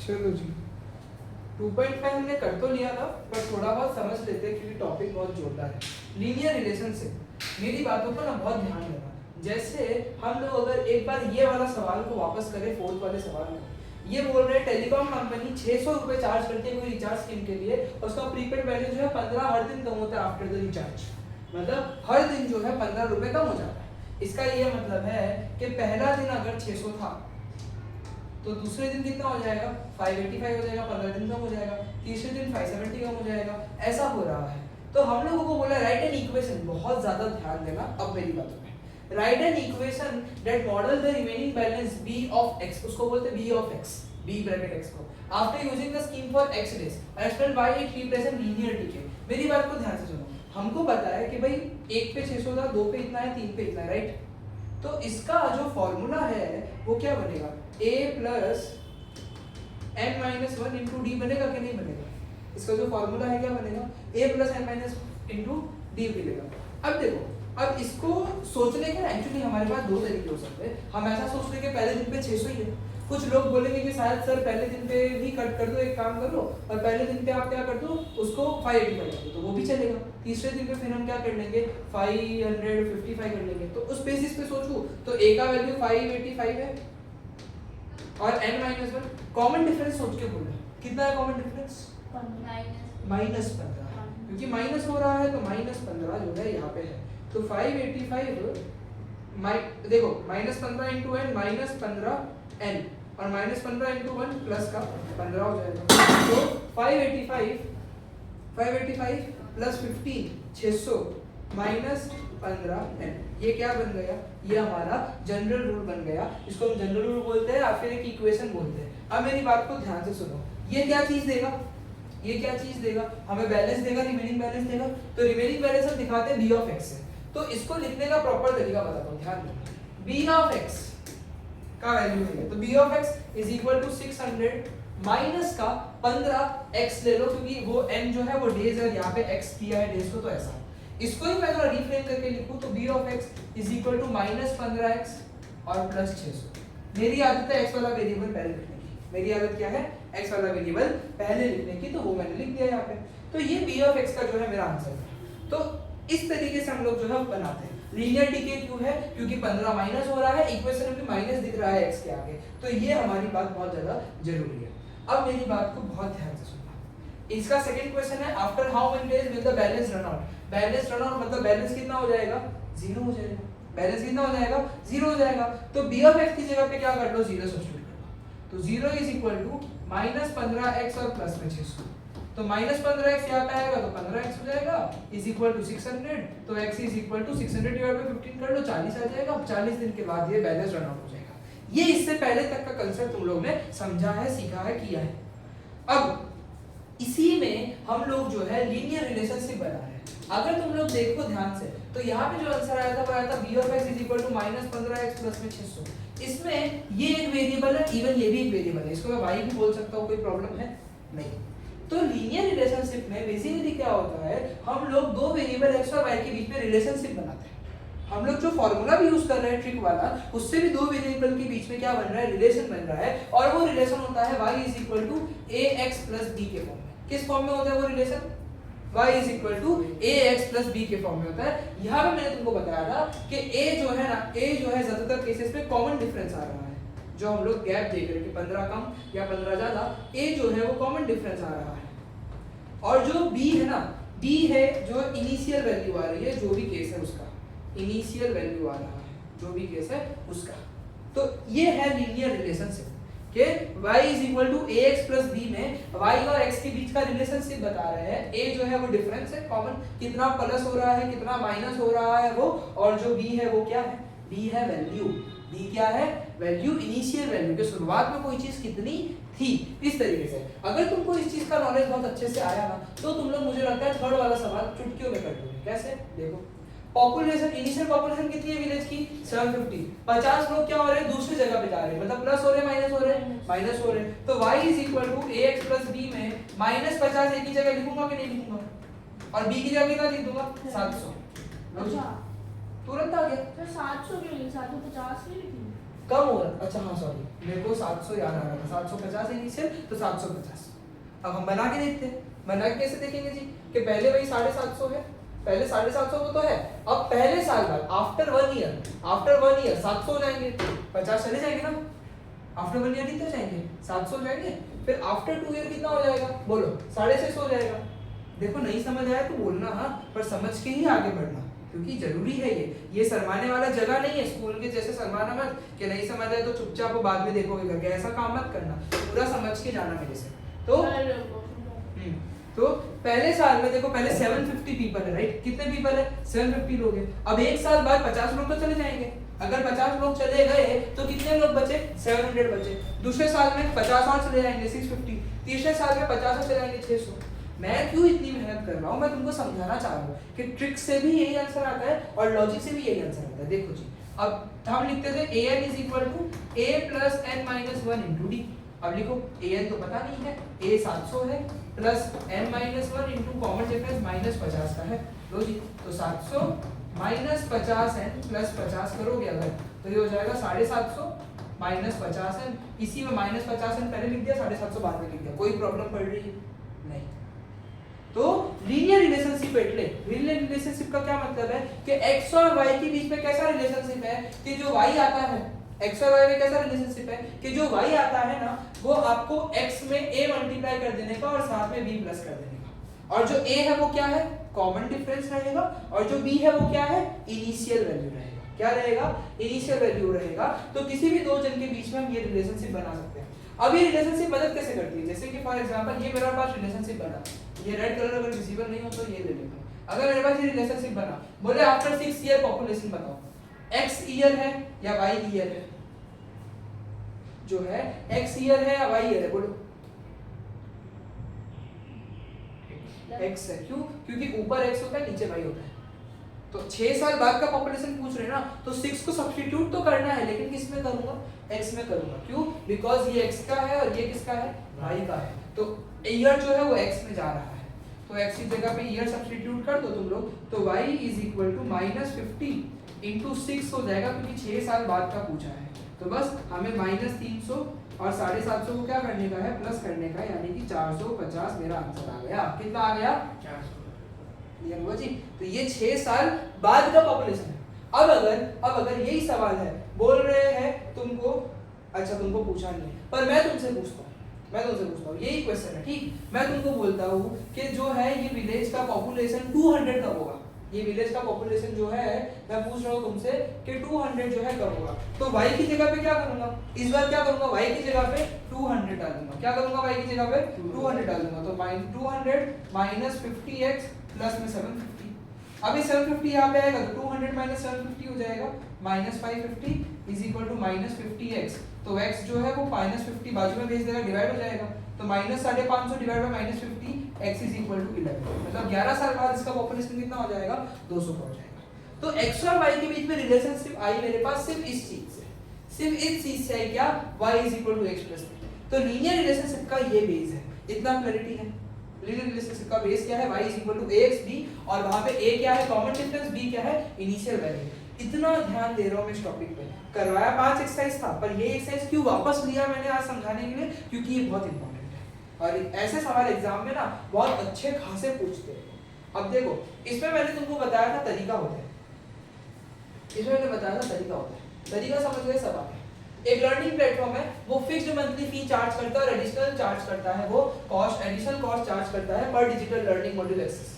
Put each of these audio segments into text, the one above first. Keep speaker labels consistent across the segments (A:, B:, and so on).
A: चलो जी 2.5 हमने कर तो लिया था, पर थोड़ा बहुत समझ लेते हैं क्योंकि टॉपिक बहुत जोरदार है। लीनियर रिलेशनशिप, मेरी बातों पर ना बहुत ध्यान देना। जैसे हम लोग अगर एक बार ये वाला सवाल को वापस करें, फोर्थ वाले सवाल में, ये बोल रहे हैं टेलीकॉम कंपनी 600 रुपए चार्ज करती है कोई रिचार्ज स्कीम के लिए, उसका प्रीपेड वैल्यू जो है 15 हर दिन कम होता है आफ्टर द रिचार्ज, मतलब हर दिन जो है 15 रुपए कम हो जाता है। इसका ये मतलब है कि पहला दिन अगर 600 था तो दूसरे दिन कितना हो जाएगा 585 हो जाएगा, 15 दिन कम हो जाएगा, तीसरे दिन 570 कम हो जाएगा, ऐसा हो रहा है। तो हम लोगों को बोला राइट एन इक्वेशन, बहुत ज्यादा ध्यान देना अब मेरी बातों में, write an equation that model the remaining balance b of x, उसको बोलते हैं b of x, b bracket x को, after using the scheme for x days explain why it represent linear decay. मेरी बात को ध्यान से सुनो, हमको पता है कि भाई 1 पे 600 था, 2 पे इतना है, 3 पे इतना है, राइट। तो इसका जो फॉर्मूला है वो क्या बनेगा, a plus n minus 1 into D बनेगा कि नहीं बनेगा। इसका जो फॉर्मूला है क्या बनेगा, a plus n minus into D बनेगा। अब देखो, अब इसको सोचने के एक्चुअली हमारे पास दो तरीके हो सकते हैं। हम ऐसा सोच रहे कि पहले दिन पे 600 ही है, कुछ लोग बोलेंगे कि शायद सर पहले दिन पे भी कट कर दो, एक काम कर लो और पहले दिन पे आप क्या कर दो उसको 585 कर दो, तो वो भी चलेगा। तीसरे दिन पे फिर हम क्या कर लेंगे 555 कर लेंगे। तो उस बेसिस पे सोचूं तो a का वैल्यू 585 है और n माइनस 1, कॉमन डिफरेंस सोच के बोलना, कितना है कॉमन डिफरेंस माइनस 15, क्योंकि माइनस हो रहा है तो माइनस 15 जो है यहाँ पे है। तो 585 देखो minus 15 into n minus 15 n और माइनस 15 इंटू 1 प्लस का 15 हो जाएगा। तो 585 प्लस 15 600 माइनस 15 एन, ये क्या बन गया, ये हमारा जनरल रूल बन गया। इसको हम जनरल रूल बोलते हैं या फिर एक इक्वेशन बोलते हैं। अब मेरी बात को ध्यान से सुनो, ये क्या चीज देगा, ये क्या चीज देगा, हमें बैलेंस देगा, रिमेनिंग बैलेंस देगा। तो रिमेनिंग बैलेंस हम दिखाते हैं b ऑफ x से। तो इसको लिखने का प्रॉपर तरीका बताता हूं, ध्यान दो। b ऑफ x का वैल्यू है तो b of x is equal to 600 minus का 15x ले लो, क्योंकि वो n जो है वो डेज है, यहाँ पे x किया है डेज को, तो ऐसा। इसको ही मैं थोड़ा रिफ्रेम करके लिखूं तो b of x is equal to minus 15x और प्लस 600। मेरी आदत है x वाला वेरिएबल पहले लिखने की, मेरी आदत क्या है x वाला वेरिएबल पहले लिखने की, तो वो मैंने लिख दिया यहाँ पे। तो ये b ऑफ x का जो है मेरा आंसर है। तो इस तरीके से हम लोग जो है बनाते हैं। लीनियर डीके क्यों है, क्योंकि 15 माइनस हो रहा है, इक्वेशन में माइनस दिख रहा है x के आगे, तो ये हमारी बात बहुत ज्यादा जरूरी है। अब मेरी बात को बहुत ध्यान से सुनना। इसका सेकंड क्वेश्चन है after how many days will the balance run out. Balance run out मतलब बैलेंस कितना हो जाएगा, 0 हो जाएगा। बैलेंस कितना हो जाएगा, 0 हो जाएगा। तो b ऑफ x की जगह पे क्या कर लो, 0 सब्स्टिट्यूट कर दो। तो 0 is equal to minus 15x और प्लस में 600। तो माइनस 15x यहाँ पे आएगा तो 15x हो जाएगा इज इक्वल टू 600। तो x is equal to 600 divide by 15 कर लो, 40 आ जाएगा। 40 दिन के बाद ये बैलेंस रन आउट हो जाएगा। ये इससे पहले तक का कंसेप्ट तुम लोग ने समझा है, सीखा है, किया है। अब इसी में हम लोग जो है लीनियर रिलेशनशिप बना रहे हैं। अगर तुम लोग देखो ध्यान से तो यहाँ पे जो आंसर आया था वो आया था b of x is equal to minus 15x plus में 600। इसमें ये एक वेरिएबल है, इवन ये भी एक वेरिएबल है, इसको मैं y भी बोल सकता हूँ, कोई प्रॉब्लम है नहीं। तो लीनियर रिलेशनशिप में बेसिकली क्या होता है, हम लोग दो वेरिएबल x और y के बीच में रिलेशनशिप बनाते हैं। हम लोग जो फॉर्मूला भी यूज कर रहे हैं ट्रिक वाला, उससे भी दो वेरिएबल के बीच में क्या बन रहा है, रिलेशन बन रहा है। और वो रिलेशन होता है y is equal to ax plus b के फॉर्म में। किस फॉर्म में होता है वो relation, y is equal to ax plus b के फॉर्म में होता है। यहाँ पे मैंने तुमको बताया था कि a जो है ना, a जो है ज्यादातर केसेस में कॉमन डिफरेंस आ रहा है। जो हम लोग गैप देख रहे हैं कि 15 कम या 15 ज्यादा, a जो है वो कॉमन डिफरेंस आ रहा है। और जो b है ना, b है जो इनिशियल वैल्यू आ रही है, जो भी केस है उसका इनिशियल वैल्यू आ रहा है, जो भी केस है उसका। तो ये है लीनियर रिलेशनशिप कि y is equal to ax plus b में y और x के बीच का रिलेशनशिप बता रहे हैं। a जो है वो डिफरेंस है कॉमन, कितना प्लस हो रहा है, कितना माइनस हो रहा है वो, और जो b है वो क्या है, b है वैल्यू। b क्या है, वैल्यू, इनिशियल वैल्यू के शुरुआत में कोई चीज कितनी थी। इस तरीके से अगर तुमको इस चीज का नॉलेज बहुत अच्छे से आया ना, तो तुम लोग मुझे लगता है थर्ड वाला सवाल चुटकियों में कर दोगे। कैसे, देखो पॉपुलेशन, इनिशियल पॉपुलेशन कितनी है विलेज की, 750। 50 लोग क्या हो रहे हैं, दूसरी जगह पे जा रहे हैं, मतलब प्लस हो रहे हैं, माइनस हो रहे हैं, माइनस हो रहे हैं। तो y is equal to ax plus b में माइनस 50 एक ही जगह लिखूंगा कि नहीं लिखूंगा, और b की जगह कितना लिख दूंगा, 700।
B: अच्छा
A: तुरंत आ गया।
B: तो 700 क्यों नहीं, 750 नहीं लिखेंगे?
A: कम हो रहा, अच्छा हाँ सॉरी मेरे को 700 याद आ रहा था, 750 इनिशियल तो 750। अब हम बना के देखते हैं, बना के कैसे देखेंगे जी कि पहले वही 750 है, पहले 750 तो है, अब पहले साल बाद आफ्टर 1 ईयर 700 हो जाएंगे, 50 चले जाएंगे ना, आफ्टर 1 ईयर कितने जाएंगे 700 हो जाएंगे, फिर आफ्टर 2 ईयर कितना हो जाएगा बोलो 650 हो जाएगा। देखो नहीं समझ आया तो बोलना हाँ, पर समझ के ही आगे बढ़ना, क्योंकि जरूरी है ये शर्माने वाला जगह नहीं है, स्कूल के जैसे शर्माना मत कि नहीं समझ आए तो चुपचाप बाद में देखोगे करके, ऐसा काम मत करना, पूरा समझ के जाना मेरे से। तो पहले साल में देखो पहले 750 पीपल है राइट, कितने पीपल है 750 लोग हैं, अब एक साल बाद 50 लोग तो चले जाएंगे, अगर 50 लोग चले गए तो कितने लोग बचे 700 बचे, दूसरे साल में 50 और चले जाएंगे 650, तीसरे साल में 50 और चले जाएंगे 600। मैं क्यों इतनी मेहनत कर रहा हूँ, मैं तुमको समझाना चाह रहा हूँ कि ट्रिक से भी यही आंसर आता है और लॉजिक से भी यही आंसर आता है। देखो जी अब हम लिखते थे an is equal to a plus n minus 1 into D, अब लिखो an तो पता नहीं है, a 700 है plus n minus 1 into common difference minus 50 का है, लो जी तो 700 माइनस 50n प्लस 50 करोगे अगर तो ये हो जाएगा 750 माइनस 50n, इसी में माइनस 50n पहले लिख दिया 750 बाद में लिख दिया, कोई प्रॉब्लम पड़ रही है नहीं। तो लीनियर रिलेशनशिप एटले लीनियर रिलेशनशिप का क्या मतलब है कि x और y के बीच में कैसा रिलेशनशिप है कि जो y आता है, x और y में कैसा रिलेशनशिप है कि जो y आता है ना वो आपको x में a मल्टीप्लाई कर देने का और साथ में b प्लस कर देने का, और जो a है वो क्या है कॉमन डिफरेंस रहेगा, और जो b है वो क्या है इनिशियल वैल्यू रहेगा, क्या रहेगा इनिशियल वैल्यू रहेगा। तो किसी भी दो जन के बीच में हम ये रिलेशनशिप बना सकते हैं। अब ये रिलेशनशिप मदद कैसे करती है, जैसे कि फॉर एग्जांपल ये मेरे पास रिलेशनशिप बना, ये रेड कलर अगर विजिबल नहीं हो तो ये ले लेना, अगर मेरे पास ये रिलेशनशिप बना, बोले आफ्टर 6 ईयर पॉपुलेशन बताओ x ईयर है या y ईयर है, जो है x ईयर है या y ईयर है बोलो x है, क्यों क्योंकि ऊपर x होता है नीचे y होता है, तो 6 साल बाद का पॉपुलेशन पूछ रहे हैं ना तो 6 को सब्स्टिट्यूट तो करना है लेकिन किस में करूंगा x में करूंगा, क्यों बिकॉज ये x का है और ये किसका है y का है, तो ईयर जो है वो x में जा रहा है, तो x की जगह पे ईयर सब्स्टिट्यूट कर दो तुम लोग, तो y is equal to -50 into 6 हो जाएगा क्योंकि 6 साल बाद का पूछा है, तो बस हमें -300 और 750 को क्या करने का है प्लस करने का, यानी कि 450 मेरा आंसर आ गया, कितना आ गया 400, क्लियर हुआ जी। तो ये 6 साल बाद का पॉपुलेशन है। अब अगर यही सवाल है, बोल रहे हैं तुमको, अच्छा तुमको पूछा नहीं है पर मैं तुमसे पूछता हूँ यही क्वेश्चन है ठीक, मैं तुमको बोलता हूँ कि जो है ये विलेज का पॉपुलेशन 200 कब होगा, ये विलेज का पॉपुलेशन जो है मैं पूछ रहा हूँ तुमसे कि 200 जो है कब होगा, तो y की जगह पे क्या करूंगा, इस बार क्या करूंगा y की जगह पे 200 डाल दूंगा, क्या करूंगा y की जगह पे 200 डाल दूंगा, तो 200 माइनस 50x प्लस में 750, अब ये 750 यहाँ पे आएगा तो 200 माइनस 750 हो जाएगा minus 550 is equal to minus 50x, तो x जो है वो माइनस 50 बाजू में भेज देगा डिवाइड हो जाएगा, तो minus 550 divide by minus 50 x is equal to 11, मतलब 11 साल बाद इसका पॉपुलेशन कितना हो जाएगा 200 हो जाएगा। तो x और y के बीच में रिलेशनशिप आई मेरे पास सिर्फ इस चीज से, सिर्फ इस चीज से आई क्या y is equal to x plus b, तो लीनियर रिलेशनशिप का ये बेस है, इतना क्लैरिटी है। लीनियर रिलेशनशिप का बेस क्या है y is equal to ax b, और वहां पे a क्या है कॉमन डिफरेंस, b क्या है इनिशियल वैल्यू, इतना ध्यान दे रहा हूं मैं इस टॉपिक पे। करवाया 5 एक्सरसाइज था पर ये एक्सरसाइज क्यों वापस लिया मैंने आज समझाने के लिए, क्योंकि ये बहुत इंपॉर्टेंट है और ऐसे सवाल एग्जाम में ना बहुत अच्छे खासे पूछते हैं। अब देखो इसमें मैंने तुमको बताया था तरीका होता है, इसमें मैंने बताया था तरीका होता है, तरीका समझ गए सब आप। एक लर्निंग प्लेटफॉर्म है वो फिक्स्ड मंथली फी चार्ज करता है और एडिशनल चार्ज करता है, वो कॉस्ट एडिशनल कॉस्ट चार्ज करता है पर डिजिटल लर्निंग मॉड्यूल एक्सेस।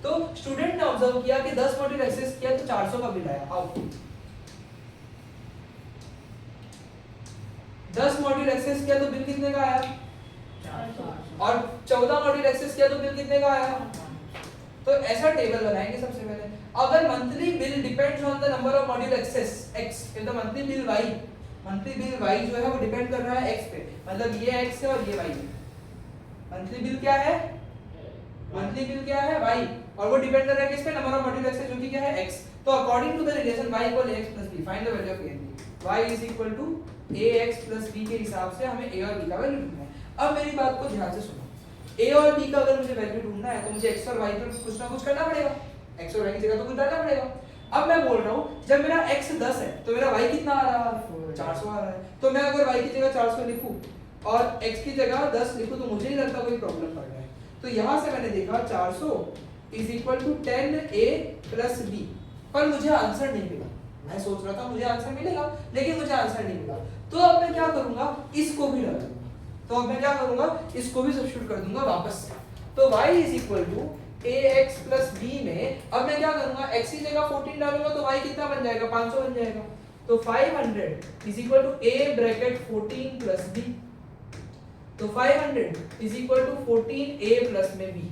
A: तो स्टूडेंट ने ऑब्जर्व किया कि 10 मॉड्यूल एक्सेस किया तो 400 का बिल आया, आओ 10 मॉड्यूल एक्सेस किया तो बिल कितने का आया 400, और 14 मॉड्यूल एक्सेस किया तो बिल कितने का आया। तो ऐसा टेबल बनाएंगे सबसे पहले, अगर monthly bill depends on the number of module access x, फिर तो मंथली बिल y जो है वो डिपेंड कर रहा है x पे, मतलब ये x है और ये y है। मंथली बिल क्या है, मंथली बिल क्या है y, और वो डिपेंड कर रहा है किस पे, नंबर ऑफ मॉड्यूल एक्सेस जो कि क्या है x। तो according to the relation y equal ax plus b, find the value of a and b। y is equal to ax plus b के हिसाब से हमें a और b का वैल्यू ढूंढना है। अब मेरी बात को ध्यान से सुनो, a और b का अगर मुझे वैल्यू ढूंढना है तो मुझे x और y पर कुछ ना कुछ करना पड़ेगा, x और y की जगह तो कुछ डालना पड़ेगा। अब मैं बोल रहा हूँ जब मेरा x 10 है तो मेरा y कितना आ रहा है 400 आ रहा है। तो मैं अगर y की जगह 400 लिखूं और x की जगह 10 लिखूं तो मुझे नहीं लगता कोई प्रॉब्लम पड़ रहा है। तो यहाँ से मैंने देखा 400 is equal to 10a plus b, पर मुझे आंसर नहीं मिला। मैं सोच रहा था मुझे आंसर मिलेगा, लेकिन मुझे आंसर नहीं मिला। तो अब मैं क्या करूंगा, इसको भी लगा दूंगा। तो अब मैं क्या करूंगा, इसको भी सब्स्टिट्यूट कर दूंगा वापस से। तो y is equal to ax plus b में अब मैं क्या करूंगा, x की जगह 14 डालूंगा तो y कितना बन जाएगा, 500 बन जाएगा। तो 500 is equal to a bracket 14 plus b। तो 500 is equal to 14a plus में b।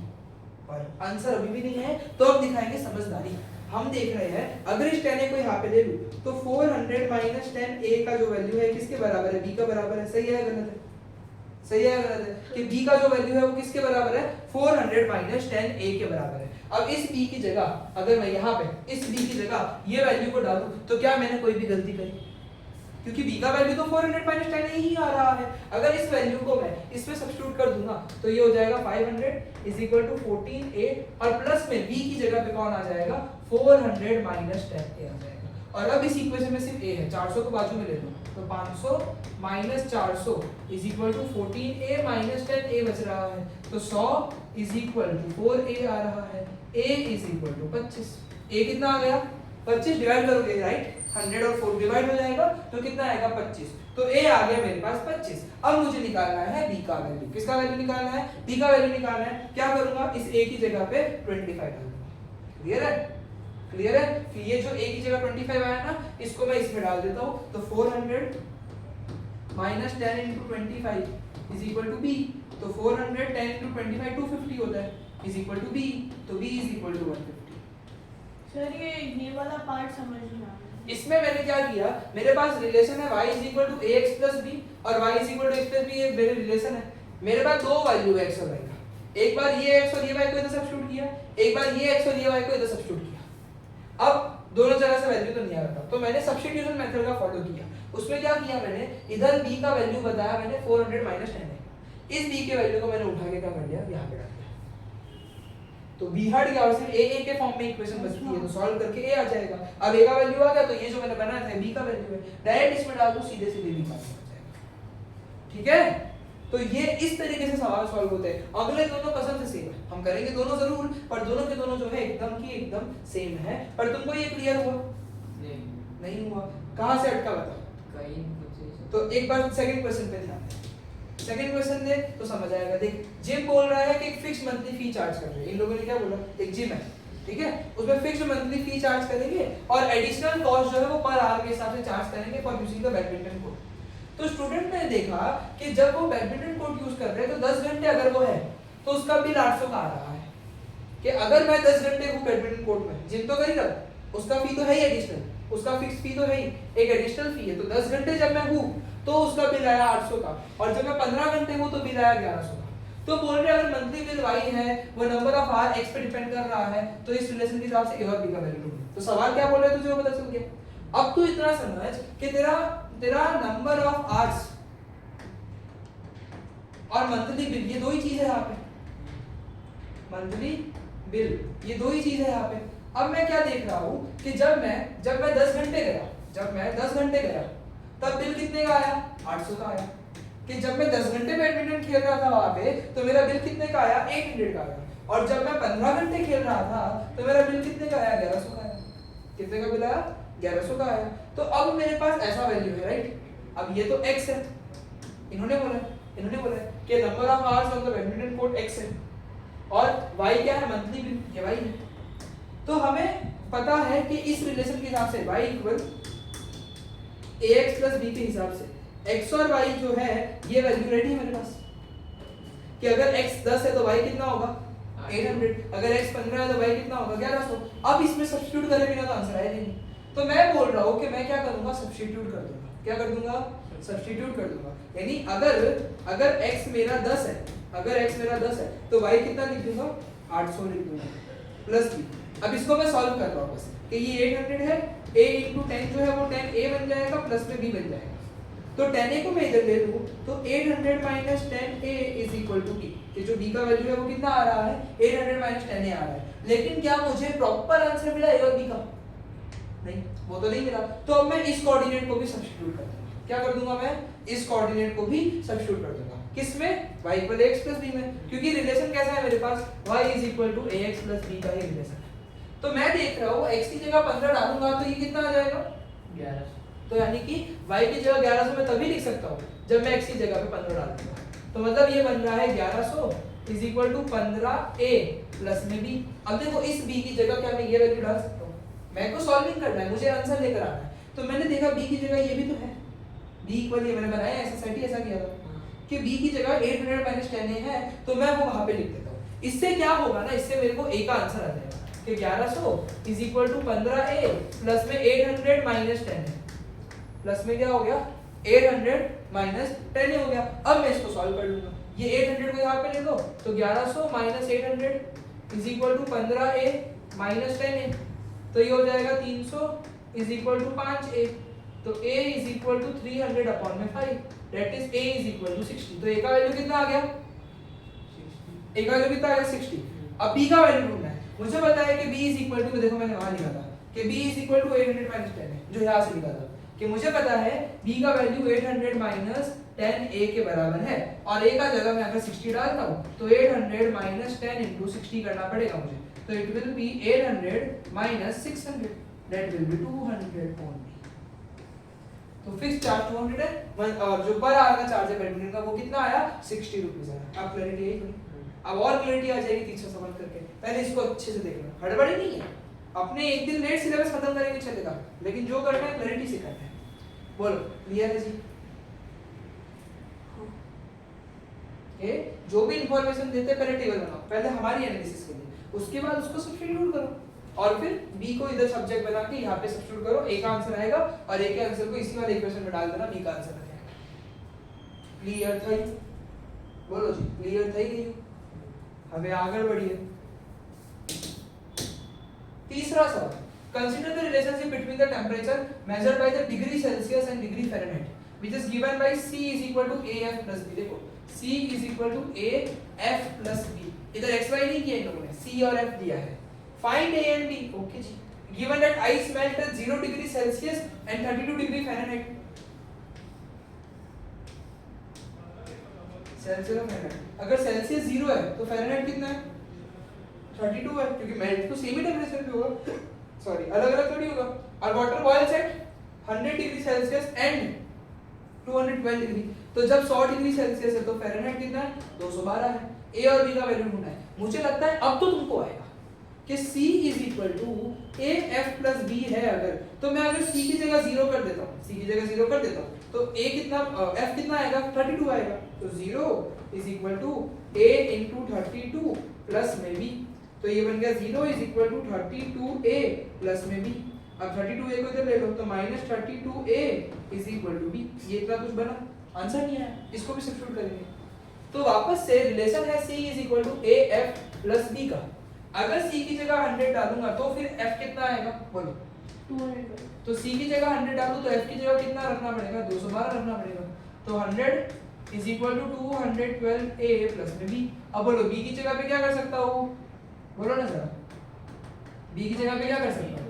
A: और आंसर अभी भी नहीं है, तो अब दिखाएंगे समझदारी। हम देख रहे हैं अगर इस 10a को यहाँ पे ले लूं तो 400 माइनस 10a का जो वैल्यू है किसके बराबर है, b का बराबर है। सही है या गलत है, सही है गलत है कि b का जो वैल्यू है वो किसके बराबर है, 400 माइनस 10a के बराबर है। अब इस b की जगह अगर मैं यहाँ पे इस b की जगह ये वैल्यू को डालूं तो क्या मैंने कोई भी गलती करी, क्योंकि b का वैल्यू तो 400 माइनस 10a ही आ रहा है। अगर इस वैल्यू को मैं इसमें सब्स्टिट्यूट कर दूंगा तो ये हो जाएगा 500 इज इक्वल टू 14a और प्लस में b की जगह पे कौन आ जाएगा, 400 माइनस 10a आ जाएगा। और अब इस इक्वेशन में सिर्फ a है, 400 को बाजू में ले लो तो 500 minus 400 is equal to 14a minus 10a बच रहा है। तो 100 इज इक्वल टू 4a आ रहा है। a is equal to 25। a कितना आ गया, 25 डिवाइड करोगे राइट, 100 और 4 डिवाइड हो जाएगा तो कितना आएगा 25। तो a आ गया मेरे पास 25। अब मुझे निकालना है b का वैल्यू। किसका वैल्यू निकालना है, b का वैल्यू निकालना है। क्या करूंगा, इस a की जगह पे 25 डाल दूंगा। क्लियर है, क्लियर है कि ये जो a की जगह 25 आया ना, इसको मैं इसमें डाल देता हूं। तो 400 minus 10 into 25 is equal to b। तो 400 10 इंटू 25 250 होता है इज इक्वल टू b। तो b is equal to 150।
B: Sir ये वाला पार्ट समझ नहीं आ रहा।
A: इसमें मैंने क्या किया, मेरे पास रिलेशन है y is equal to ax plus b और y is equal to x plus b। ये मेरे रिलेशन है। मेरे पास दो वैल्यू है x और y का, एक बार ये x और ये y को इधर सब्स्टिट्यूट किया, एक बार ये x और ये y को इधर सब्स्टिट्यूट किया। अब दोनों जगह से वैल्यू तो नहीं आ रहा था, तो मैंने सब्स्टिट्यूशन मेथड का फॉलो किया। उसमें क्या किया मैंने, इधर b का वैल्यू बताया मैंने 400 माइनस 10 इस b के वैल्यू को मैंने उठा के क्या कर लिया, यहाँ पे डाल दिया। तो b हट गया और सिर्फ a के फॉर्म में इक्वेशन बचती है, तो सॉल्व करके a आ जाएगा। अब a का वैल्यू आ गया तो ये जो मैंने बनाया था b का वैल्यू है, डायरेक्ट इसमें डाल दो, सीधे सीधे b का वैल्यू आ जाएगा। ठीक है, तो ये इस तरीके से सवाल सॉल्व होते हैं। अगले दोनों कसम से सेम है, हम करेंगे दोनों जरूर, पर दोनों के दोनों जो है एकदम की एकदम सेम है। पर तुमको ये क्लियर हुआ नहीं हुआ, कहां से अटका बता,
C: कहीं
A: तो एक बार सेकंड क्वेश्चन पे ध्यान दे। सेकंड क्वेश्चन दे तो समझ आएगा। देख, जिम बोल रहा है कि एक फिक्स मंथली फी चार्ज कर रहे हैं। इन लोगों ने क्या बोला, एक जिम है, ठीक है, उसमें फिक्स मंथली फी चार्ज करेंगे और एडिशनल कॉस्ट जो है वो पर आवर के हिसाब से चार्ज करेंगे for using the badminton court. तो स्टूडेंट ने देखा कि जब वो बैडमिंटन कोर्ट यूज कर रहे हैं तो 10 घंटे अगर वो है तो उसका बिल 800 का आ रहा है। कि अगर मैं 10 घंटे हूँ बैडमिंटन कोर्ट में, जिम तो कर ही रहा, उसका फी तो है ही एडिशनल, उसका फिक्स फी तो है ही, एक एडिशनल फी है। तो 10 घंटे जब मैं हूँ तो उसका बिल आया 800 का, और जब मैं 15 घंटे हूँ तो बिल आया 1100 का। तो बोल रहे अगर मंथली बिल y है वो नंबर ऑफ आवर x पे डिपेंड कर रहा है, तो इस रिलेशन के हिसाब से a और b का वैल्यू ढूंढो। तो सवाल क्या बोल रहे हैं तुझे वो पता चल गया। अब तू इतना समझ कि तेरा नंबर ऑफ आवर्स और मंथली बिल ये दो ही चीज है यहाँ पे, मंथली बिल ये दो ही चीज है यहाँ पे। अब मैं क्या देख रहा हूँ कि जब मैं 10 घंटे गया, जब मैं 10 घंटे गया तब बिल कितने का आया, 800 का आया। कि जब मैं 10 घंटे बैडमिंटन खेल रहा था वहां पे तो मेरा बिल कितने का आया, 800 का आया। और जब मैं 15 घंटे खेल रहा था तो मेरा बिल कितने का आया, 1100 का आया। कितने का बिल आया, 1100 का आया। तो अब मेरे पास ऐसा वैल्यू है राइट। अब ये तो x है, इन्होंने बोला कि number of hours on the badminton court x है, और y क्या है, मंथली बिल, ये y है। तो हमें पता है कि इस रिलेशन के हिसाब से y equal ax plus b के हिसाब से x और y जो है ये वैल्यू रेडी है मेरे पास कि अगर x 10 है तो y कितना होगा 800, अगर x 15 है तो y कितना होगा 1100। अब इसमें सब्स्टिट्यूट करे बिना तो आंसर आएगा नहीं। तो मैं बोल रहा हूँ कि मैं क्या करूंगा, सब्स्टिट्यूट कर दूंगा। क्या कर दूंगा, सब्स्टिट्यूट कर दूंगा। यानी अगर x मेरा 10 है, अगर x मेरा 10 है तो y कितना लिख दूंगा, 800 लिख दूंगा प्लस b। अब इसको मैं सॉल्व कर रहा हूँ बस कि ये 800 है, a into 10 जो है वो 10a बन जाएगा प्लस में b बन जाएगा। तो 10a को मैं इधर ले लूं तो 800 minus 10a is equal to b। कि जो b का वैल्यू है वो कितना आ रहा है, 800 माइनस 10a आ रहा है। लेकिन क्या मुझे प्रॉपर आंसर मिला a और b का, नहीं, वो तो नहीं मिला। तो अब मैं इस कोऑर्डिनेट को भी सब्स्टिट्यूट कर दूंगा। क्या कर दूंगा मैं, इस कोऑर्डिनेट को भी सब्स्टिट्यूट कर दूंगा किसमें, y equal ax plus b में, क्योंकि रिलेशन कैसा है मेरे पास, y is equal to ax plus b का ही रिलेशन है। तो मैं देख रहा हूँ x की जगह 15 डालूंगा तो ये कितना आ जाएगा 1100। तो यानी कि y की जगह 1100 मैं तभी लिख सकता हूँ जब मैं x की जगह पे 15 डाल दूंगा। तो मतलब ये बन रहा है 1100 is equal to 15a plus में b। अब देखो इस b की जगह क्या मैं ये वैल्यू डाल सकता हूँ, मैं को सॉल्विंग करना है, मुझे आंसर लेकर आना है। तो मैंने देखा b की जगह ये भी तो है, b इक्वल ये मैंने बनाया एसएसआईटी ऐसा किया था कि b की जगह 800 - 10a है, तो मैं वो वहां पे लिख देता हूँ। इससे क्या होगा ना, इससे मेरे को a का आंसर आ जाएगा कि 1100 is equal to 15a plus में 800 माइनस 10 प्लस में क्या हो गया 800 माइनस 10 हो गया। अब मैं इसको सॉल्व कर लूंगा, ये 800 को यहाँ पे ले लो तो 1100 minus 800 is equal to 15a minus 10a, तो ये हो जाएगा 300 इज इक्वल टू 5a, तो a is equal to 300 upon में 5 that is a is equal to 60। तो a का वैल्यू कितना आ गया 60, a का वैल्यू कितना आ गया 60। अब b का वैल्यू ढूंढना है, मुझे पता है कि b इज इक्वल टू, देखो मैंने वहां लिखा था कि b is equal to 800 minus 10 है, जो यहां से लिखा था कि मुझे पता है b का वैल्यू 800 माइनस 10a के बराबर है, और a का जगह मैं अगर 60 डालता हूं तो 800 माइनस 10 इनटू 60 करना पड़ेगा मुझे, तो it will be 800 minus 600 that will be 200 only. तो फिक्स चार्ज 200 है और जो पर आवर का चार्ज है बैडमिंटन का वो कितना आया 60 रुपीस आया। अब क्लैरिटी यही थोड़ी, अब और क्लैरिटी आ जाएगी 300 समझ करके। पहले इसको अच्छे से देखना, हड़बड़ी नहीं है, अपने एक दिन लेट सिलेबस खत्म करेंगे चलेगा, लेकिन जो करना है क्लैरिटी से करना है। बोलो क्लियर है जी? ये जो भी इंफॉर्मेशन देते हैं पहले टेबल बनाओ, पहले हमारी एनालिसिस के लिए, उसके बाद उसको सब्स्टिट्यूट करो और फिर b को इधर सब्जेक्ट बना के यहाँ पे सब्स्टिट्यूट करो, a का आंसर आएगा और a के आंसर को इसी वाले इक्वेशन में डाल देना, b का आंसर आ जाएगा। क्लियर था? बोलो जी क्लियर था ही? हमें आगे बढ़िए। तीसरा सवाल, consider the relationship between the temperature measured by the degree Celsius and degree Fahrenheit which is given by c is equal to af plus b। देखो c is equal to af plus b, इधर xy नहीं किया इन लोगों ने, c और f दिया है। Find a and b, okay जी। Given that ice melt at 0 degree Celsius and 32 degree Fahrenheit. Celsius और फ़ारेनहाइट, अगर सेल्सियस 0 है तो फ़ारेनहाइट कितना है 32 है, क्योंकि मेल्ट तो सेम ही टेंपरेचर पे होगा, सॉरी अलग-अलग थोड़ी होगा। और water boils at 100 degree Celsius and 212 degree, तो जब 100 डिग्री सेल्सियस है तो फ़ारेनहाइट कितना है 212 है। a और b का वैल्यू ढूंढना है। मुझे लगता है अब तो तुमको आएगा कि c is equal to af plus b है, अगर तो मैं अगर c की जगह 0 कर देता हूँ, c की जगह 0 कर देता हूँ तो a कितना f कितना आएगा 32 आएगा, तो 0 is equal to a into 32 plus में b, तो ये बन गया 0 is equal to 32a plus में b। अब 32a को इधर ले लो तो minus 32a is equal to b। ये इतना कुछ बना, आंसर नहीं आया, इसको भी सब्स्टिट्यूट करेंगे तो वापस से रिलेशन है c is equal to af plus b का। अगर c की जगह 100 डालूंगा तो फिर f कितना आएगा बोलो
B: 200।
A: तो c की जगह 100 डालूं तो f की जगह कितना रखना पड़ेगा 212 रखना पड़ेगा, तो 100 is equal to 212a plus में b। अब बोलो b की जगह पे क्या कर सकता हूँ, बोलो ना जरा, b की जगह पे क्या कर सकता हूँ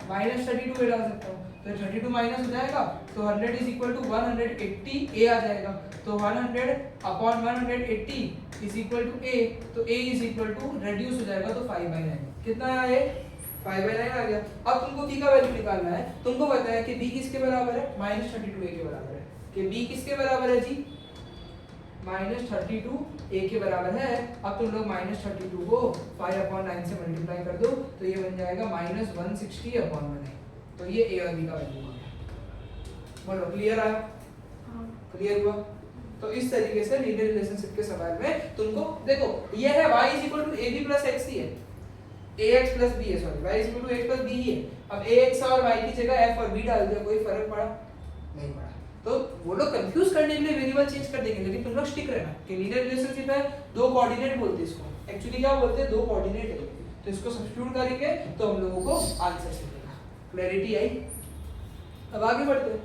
A: माइनस 32 डाल सकता हूँ, तो 32 माइनस हो जाएगा तो 100 इज इक्वल टू 180 a आ जाएगा, तो 100 upon 180 is equal to a, तो a is equal to reduce हो जाएगा तो 5/9 कितना आया 5/9 आ गया। अब तुमको b का वैल्यू निकालना है, तुमको पता है कि b किसके बराबर है -32a के बराबर है, कि b किसके बराबर है जी -32a के बराबर है। अब तुम लोग -32 को 5/9 से मल्टीप्लाई कर दो तो ये बन जाएगा -160/9, तो ये a और b का वैल्यू आ गया। बोलो क्लियर आया? क्लियर हुआ? तो इस तरीके से लीनियर रिलेशनशिप के सवाल में तुमको देखो ये है y is equal to ab plus x ही है, ax प्लस b है, sorry y is equal to a plus b ही है। अब ax और y की जगह f और b डाल दिया, कोई फर्क पड़ा नहीं पड़ा। तो वो लोग कंफ्यूज करने के लिए वेरिएबल चेंज कर देंगे, लेकिन तुम लोग स्टिक रहना कि लीनियर रिलेशनशिप है, दो कोऑर्डिनेट बोलते हैं इसको, एक्चुअली क्या बोलते हैं दो कोऑर्डिनेट है, तो इसको सब्स्टिट्यूट करेंगे तो हम लोगों को आंसर मिलेगा। क्लैरिटी आई? अब आगे बढ़ते हैं।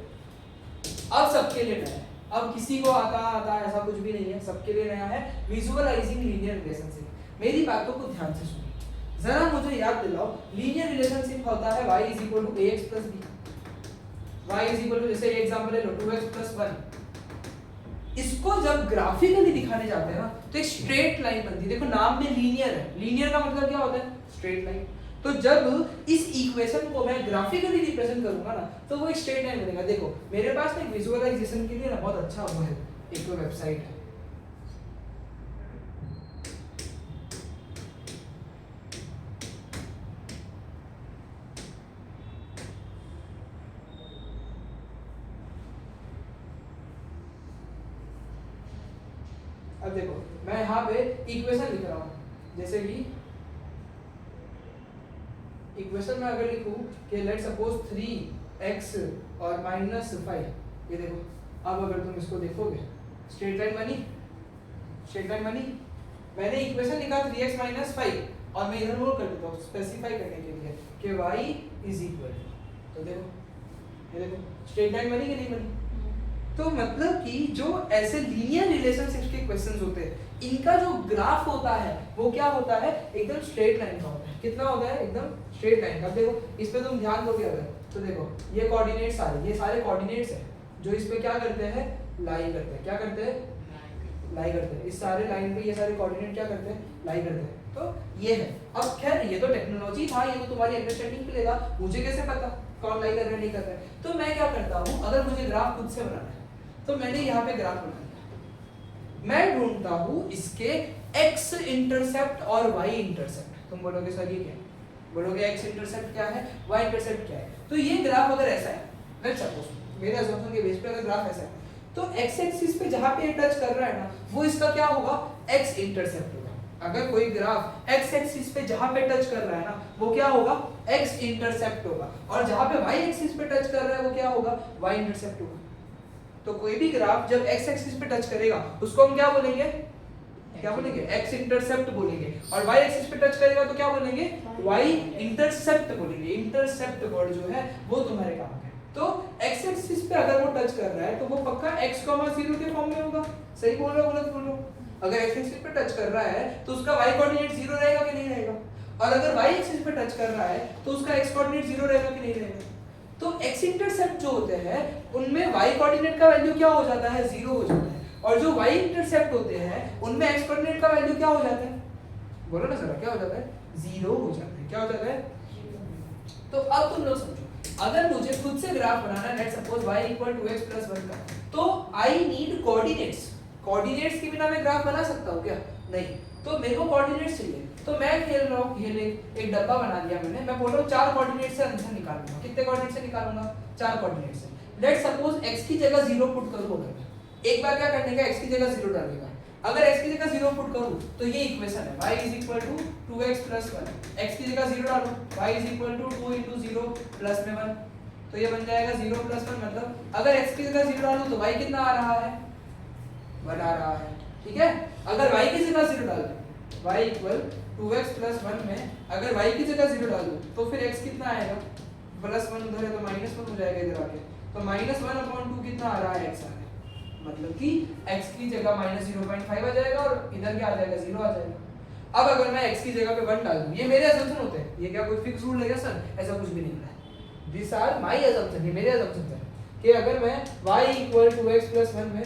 A: अब सबके लिए नया है, अब किसी को आता ऐसा कुछ भी नहीं है, सबके लिए नया है विजुअलाइजिंग लीनियर रिलेशनशिप। मेरी बातों को ध्यान से सुनिए, जरा मुझे याद दिलाओ लीनियर रिलेशनशिप होता है y is equal to ax plus b, y is equal to, जैसे ये एग्जांपल ले लो 2x प्लस 1, इसको जब ग्राफिकली दिखाने जाते हैं ना तो एक स्ट्रेट लाइन बनती है। देखो नाम में लीनियर है, लीनियर का मतलब क्या होता है? Straight line. तो जब इस इक्वेशन को मैं ग्राफिकली रिप्रेजेंट करूंगा ना तो वो एक स्ट्रेट लाइन बनेगा। देखो मेरे पास ना विजुअलाइजेशन के लिए ना बहुत अच्छा वो है, एक तो वेबसाइट है, अब देखो मैं यहाँ पे इक्वेशन लिख रहा हूँ, जैसे कि इक्वेशन में अगर लिखूं कि लेट सपोज 3x और -5, ये देखो अब अगर तुम इसको देखोगे स्ट्रेट लाइन बनी, स्ट्रेट लाइन बनी। मैंने इक्वेशन लिखा 3x - 5 और मैं इधर बोल कर देता हूँ स्पेसिफाई करने के लिए कि y इज इक्वल, तो देखो ये देखो स्ट्रेट लाइन बनी कि नहीं बनी? तो मतलब कि जो ऐसे लीनियर रिलेशनशिप्स के क्वेश्चंस होते हैं, इनका जो ग्राफ होता है वो क्या होता है? एकदम स्ट्रेट लाइन का होता है। कितना होता है? एकदम स्ट्रेट लाइन का। देखो इस पे तुम ध्यान दोगे अगर तो देखो ये कोऑर्डिनेट्स सारे, ये सारे कोऑर्डिनेट्स हैं जो इस पे क्या करते हैं? लाई करते हैं। क्या करते हैं? लाई करते हैं। इस सारे लाइन पे ये सारे कोऑर्डिनेट क्या करते हैं? लाई करते हैं। तो ये है। अब खैर ये तो टेक्नोलॉजी था, ये तो तुम्हारी अंडरस्टैंडिंग के लिए था, मुझे कैसे पता कौन लाई कर रहा है नहीं कर रहा है? तो मैं क्या करता हूँ, अगर मुझे ग्राफ खुद से बनाना है तो मैंने यहाँ पे ग्राफ बना दिया, मैं ढूंढता हूँ इसके x इंटरसेप्ट और y इंटरसेप्ट। तुम बोलोगे सर ये क्या है? बोलोगे x इंटरसेप्ट क्या है, y इंटरसेप्ट क्या है? तो ये ग्राफ अगर ऐसा है, लेट्स सपोज मेरे असम्पशन के बेस पे अगर ग्राफ ऐसा है, तो x एक्सिस पे जहाँ पे टच कर रहा है ना वो इसका क्या होगा? x इंटरसेप्ट होगा। अगर कोई ग्राफ x एक्सिस पे जहाँ पे टच कर रहा है ना वो क्या होगा? x इंटरसेप्ट होगा, और जहाँ पे y एक्सिस पे टच कर रहा है वो क्या होगा? y इंटरसेप्ट होगा। तो कोई भी ग्राफ जब x एक्सिस पे टच करेगा उसको हम क्या बोलेंगे? क्या बोलेंगे? x इंटरसेप्ट बोलेंगे। और y एक्सिस पे टच करेगा तो क्या बोलेंगे? y इंटरसेप्ट बोलेंगे। इंटरसेप्ट वर्ड जो है वो तुम्हारे काम का है। तो x एक्सिस पे अगर वो टच कर रहा है तो वो पक्का x, 0 के फॉर्म में होगा। सही बोल रहे हो गलत बोल रहे हो? अगर x एक्सिस पे टच कर रहा है तो उसका y कोऑर्डिनेट 0 रहेगा कि नहीं रहेगा? और अगर y एक्सिस पे टच कर रहा है तो उसका x कोऑर्डिनेट 0 रहेगा कि नहीं रहेगा? तो x इंटरसेप्ट जो होते हैं उनमें y कोऑर्डिनेट का वैल्यू क्या हो जाता है? 0 हो जाता है। और जो y इंटरसेप्ट होते हैं उनमें x कोऑर्डिनेट का वैल्यू क्या हो जाता है? बोलो ना जरा, क्या हो जाता है? 0 हो जाता है। क्या हो जाता है? तो अब तुम लोग समझो, अगर मुझे खुद से ग्राफ बनाना है, लेट्स सपोज y = 2x + 1 का, तो आई नीड कोऑर्डिनेट्स। कोऑर्डिनेट्स के बिना मैं ग्राफ बना सकता हूँ क्या? नहीं। तो मेरे को कोऑर्डिनेट्स चाहिए। तो मैं खेल रहा हूँ, खेल एक डब्बा बना दिया मैंने, मैं बोल रहा हूँ 4 कोऑर्डिनेट से आंसर निकालूंगा। कितने कोऑर्डिनेट से निकालूंगा? 4 कोऑर्डिनेट से। लेट्स सपोज x की जगह 0 पुट करूँ, अगर एक बार क्या करने का, x की जगह 0 डालेगा। अगर x की जगह 0 पुट करूँ तो ये इक्वेशन है y = 2x + 1। x की जगह 0 डालो, y = 2 × 0 प्लस में 1, तो ये बन जाएगा 0 + 1। मतलब अगर x की जगह 0 डालूं तो y कितना आ रहा है? 1 आ रहा है। ठीक है। अगर y की जगह 0 डाल दूं, y = 2x + 1 में अगर y की जगह 0 डाल दूं तो फिर x कितना आएगा? +1 उधर है तो -1 हो जाएगा इधर आके, तो -1/2 कितना आ रहा है? x आ रहा है। मतलब कि x की जगह -0.5 आ जाएगा और इधर क्या आ जाएगा? 0 आ जाएगा। अब अगर मैं x की जगह पे 1 डाल दूं, ये मेरे असम्पशन होते हैं, ये क्या कोई फिक्स रूल है क्या सर? ऐसा कुछ भी नहीं है। दिस आर माय असम्पशन, ये मेरे असम्पशन है कि अगर मैं y = 2x + 1 में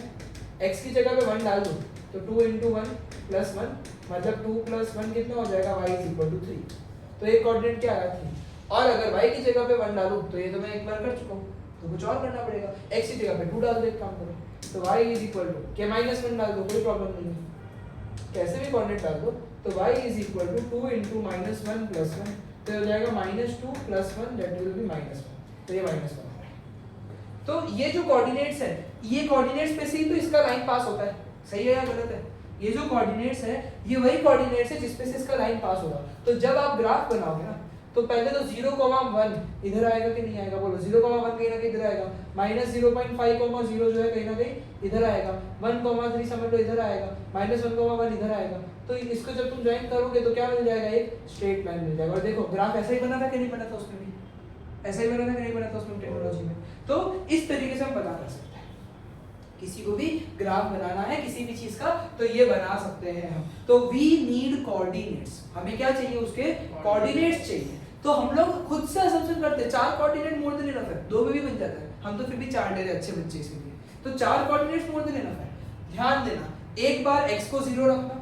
A: x की जगह पे 1 डाल दूं तो 2 × 1 + 1 मतलब 2 + 1 कितना हो जाएगा? y = 3। तो एक कोऑर्डिनेट क्या आया? 3। और अगर y की जगह पे 1 डालूं तो ये तो मैं एक बार कर चुका हूं, तो कुछ और करना पड़ेगा। x की जगह पे 2 डाल दो, एक काम करो, तो y = के -1 डाल दो, कोई प्रॉब्लम नहीं है। कैसे भी कोऑर्डिनेट डाल दो, तो y = 2 × -1 + 1, तो हो जाएगा -2 + 1 दैट विल बी -1, तो ये -1। तो ये जो कोऑर्डिनेट्स है, ये कोऑर्डिनेट्स पे से ही तो इसका लाइन पास होता है। सही है या गलत है? ये जो कोऑर्डिनेट्स है ये वही कोऑर्डिनेट्स है जिसपे से इसका लाइन पास होगा। तो जब आप ग्राफ बनाओगे ना तो पहले तो 0,1 इधर आएगा कि नहीं आएगा? बोलो 0,1 कहीं ना कहीं इधर आएगा, -0.5,0 जो है कहीं ना कहीं इधर आएगा, 1,3 समझ लो इधर आएगा, -1,1 इधर आएगा। तो इसको जब तुम ज्वाइन करोगे तो क्या मिल जाएगा? एक स्ट्रेट लाइन मिल जाएगा। और देखो ग्राफ ऐसा ही बना था कि नहीं बना था उसमें भी? ऐसा ही बना था कि नहीं बना था उसमें टेक्नोलॉजी में? तो इस तरीके से हम पता कर सकते हैं। किसी को भी ग्राफ बनाना है किसी भी चीज का तो ये बना सकते हैं हम। तो वी नीड कोऑर्डिनेट्स, हमें क्या चाहिए? उसके कोऑर्डिनेट्स चाहिए। तो हम लोग खुद से असम्पशन करते हैं 4 कोऑर्डिनेट मोर देन इनफ है, 2 में भी बन जाता है। हम तो फिर भी 4 ले रहे अच्छे बच्चे इसके लिए। तो 4 कोऑर्डिनेट्स मोर देन इनफ है। ध्यान देना, एक बार x को 0 रखना,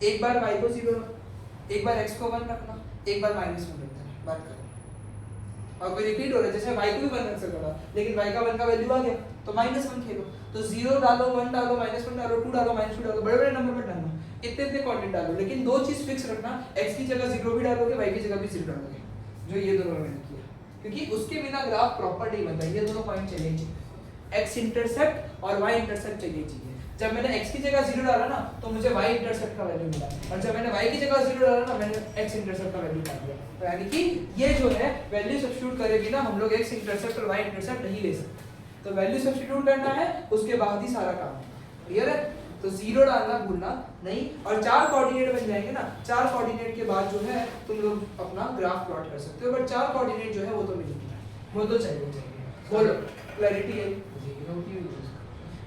A: एक बार y को 0 रखना, एक बार x को 1 रखना, एक बार -1 रख देना, बात करो। और कोई रिपीट हो रहा है, जैसे y को भी 1 रख सकता था, लेकिन y का 1 का वैल्यू आ गया तो -1 खेलो। तो 0 डालो, 1 डालो, -1 डालो, 2 डालो, -2 डालो, बड़े-बड़े नंबर मत डालना, इतने कोऑर्डिनेट डालो। लेकिन दो चीज फिक्स रखना, x की जगह 0 भी डालोगे, y की जगह भी 0 डालोगे, जो ये दोनों मैंने किया, क्योंकि उसके बिना ग्राफ प्रॉपर नहीं बनता। ये दोनों पॉइंट चाहिए चाहिए, x इंटरसेप्ट और y इंटरसेप्ट चाहिए चाहिए। जब मैंने x की जगह 0 डाला ना तो मुझे y इंटरसेप्ट का वैल्यू मिला, और जब मैंने y की जगह 0 डाला ना मैंने x इंटरसेप्ट का वैल्यू पा लिया। तो यानी कि ये जो है वैल्यू सब्स्टिट्यूट करे बिना हम लोग x इंटरसेप्ट और y इंटरसेप्ट नहीं ले सकते। तो वैल्यू सब्स्टिट्यूट करना है, उसके बाद ही सारा काम होगा। क्लियर है? तो 0 डालना भूलना नहीं, और 4 कोऑर्डिनेट बन जाएंगे ना, 4 कोऑर्डिनेट के बाद जो है तुम लोग अपना ग्राफ प्लॉट कर सकते हो। बट 4 कोऑर्डिनेट जो है वो तो मिलेगी, वो तो चाहिए। बोलो, क्लैरिटी है?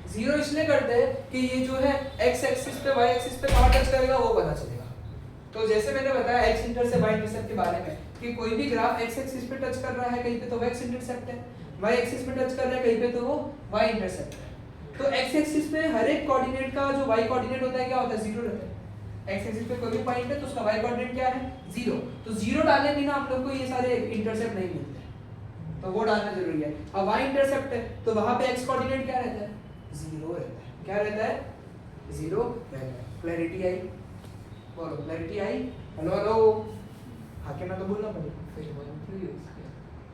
A: 0 इसलिए करते हैं कि ये जो है x एक्सिस पे y एक्सिस पे कहां टच करेगा वो पता चलेगा। तो जैसे मैंने बताया x इंटरसेप्ट y इंटरसेप्ट के बारे में कि कोई भी ग्राफ x एक्सिस पे टच कर रहा है कहीं पे तो वो x इंटरसेप्ट है, y एक्सिस पे टच कर रहा है कहीं पे तो वो y इंटरसेप्ट है। तो x एक्सिस पे हर एक कोऑर्डिनेट का जो y कोऑर्डिनेट होता है क्या होता है? 0 रहता है। x एक्सिस पे कोई भी पॉइंट है तो उसका y कोऑर्डिनेट क्या है? 0। तो 0 डालने बिना हम लोग को ये सारे इंटरसेप्ट नहीं मिलते, तो वो डालना जरूरी है। अब y इंटरसेप्ट है तो वहां पे x कोऑर्डिनेट क्या रहता है? 0 रहता है। क्या रहता है? 0 रहता है। क्लैरिटी आई? बोलो, क्लैरिटी आई? हेलो हेलो, हाँ क्या ना तो बोलना पड़ेगा।